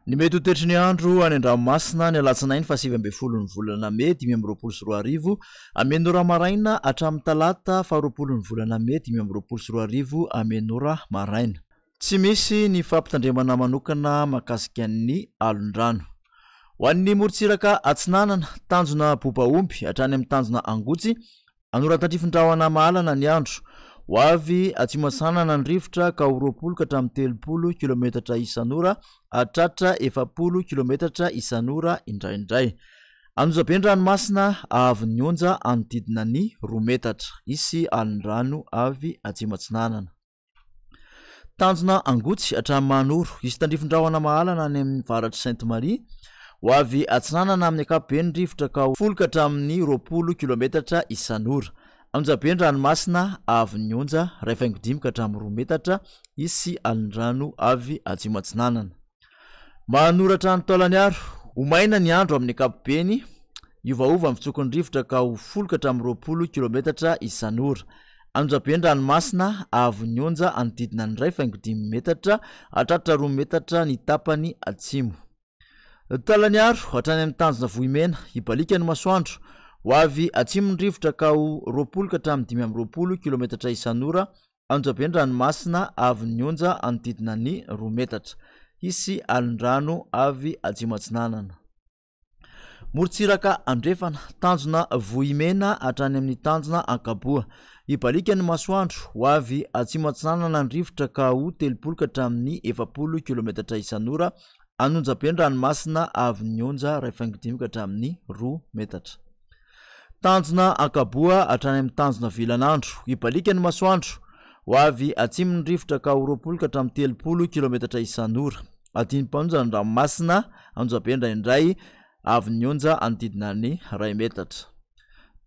Ny mety ho toetry ny andro any an-dranomasina ny alatsinainy fa 7 ny volana May 2024 amen'ora maraina hatramin'ny talata 20 ny volana May 2024 amen'ora maraina. Tsy misy ny fampitandremana manokana mahakasika ny alon-drano. Ho an'ny morontsiraka Atsinanana, tanjona Bobaomby hatrany amin'ny tanjona Angotsy, anoratandrifin-drahona mahalana ny andro. Ho avy atsimasanana ny rivotra ka ho 20 ka hatramin'ny 30 km isan'ora, hatratra 70 km isan'ora indraindray. Anozabe ny ranomasina avy ny onja anodidina ny 2 metatra. Isy alon-drano avy atsimatsinanana. Tanjona Angotsy hatramin'ny Manoro, isy tandrifin-drahona mahalana any amin'ny varatra Sainte-Marie. Ho avy atsinanana amin'ny ankapobeny rivotra ka ho 10 ka hatramin'ny 20 km isan'ora. Anozabe ny ranomasina avy ny onja 1.5 ka hatramin'ny 2 metatra. Isy alon-drano avy atsimatsinanana. Manoratra ny taolany aro, ho maina ny andro amin'ny ankapobeny, iovaova amin'ny fitsokon'ny rivotra ka ho 10 ka hatramin'ny 20 km isan'ora. Anozabe ny ranomasina avy ny onja anodidina ny 1.5 metatra, hatratra 2 metatra ny tapany atsimo. Talany aro hatrany amin'ny tanjona Vohimena, ibalika ny masoandro. Ho avy atsimo ny rivotra ka ho 20 ka hatramin'ny 5 km isan'ora. Anozabe ny ranomasina avy ny onja anodidina ny 2 metatra. Isy alon-drano avy atsimatsinanana. Morontsiraka Andrefana, tanjona Vohimena hatrany amin'ny tanjona Ankaboa, ibalika ny masoandro. Ho avy atsimatsinanana ny rivotra ka ho 30 ka hatramin'ny 70 km isan'ora. Anonjabe ny ranomasina avy ny onja 1.5 ka hatramin'ny 2 metatra. Tanjona Ankaboa hatrany amin'ny tanjona Vilanandro, ibalika ny masoandro. Ho avy atsimo ny rivotra ka ho 20 ka hatramin'ny 30 km isan'ora. Adiny-panonja ny ranomasina, anonjabe indraindray avy ny onja anodidina ny 2 metatra.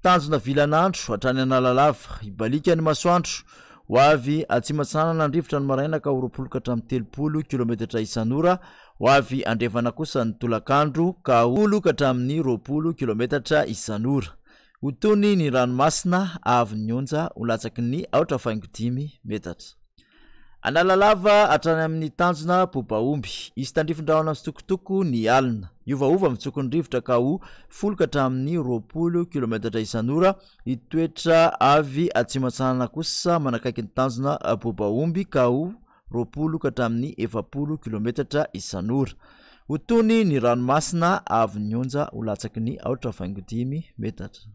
Tanjona Vilanandro hatrany Analalava, ibalika ny masoandro. Ho avy atsimatsinanana ny rivotra ny maraina ka ho 20 ka hatramin'ny 30 km isan'ora. Ho avy andrefana kosa ny tolakandro ka ho 10 ka hatramin'ny 20 km isan'ora. Ho tony ny ranomasina avy ny onja ho latsaky ny 4.5 metatra. Analalava hatrany amin'ny tanjona Bobaomby, isy tandrifin-drahona mitsitokotoko ny alina. Iovaova amin'ny fitsokon'ny rivotra ka ho 10 ka hatramin'ny 20 km isan'ora. Itoetra avy atsimatsinanana kosa manakaiky ny tanjona Bobaomby ka ho 20 ka hatramin'ny 70 km isan'ora. Ho tony ny ranomasina avy ny onja ho latsaky ny 4.5 metatra.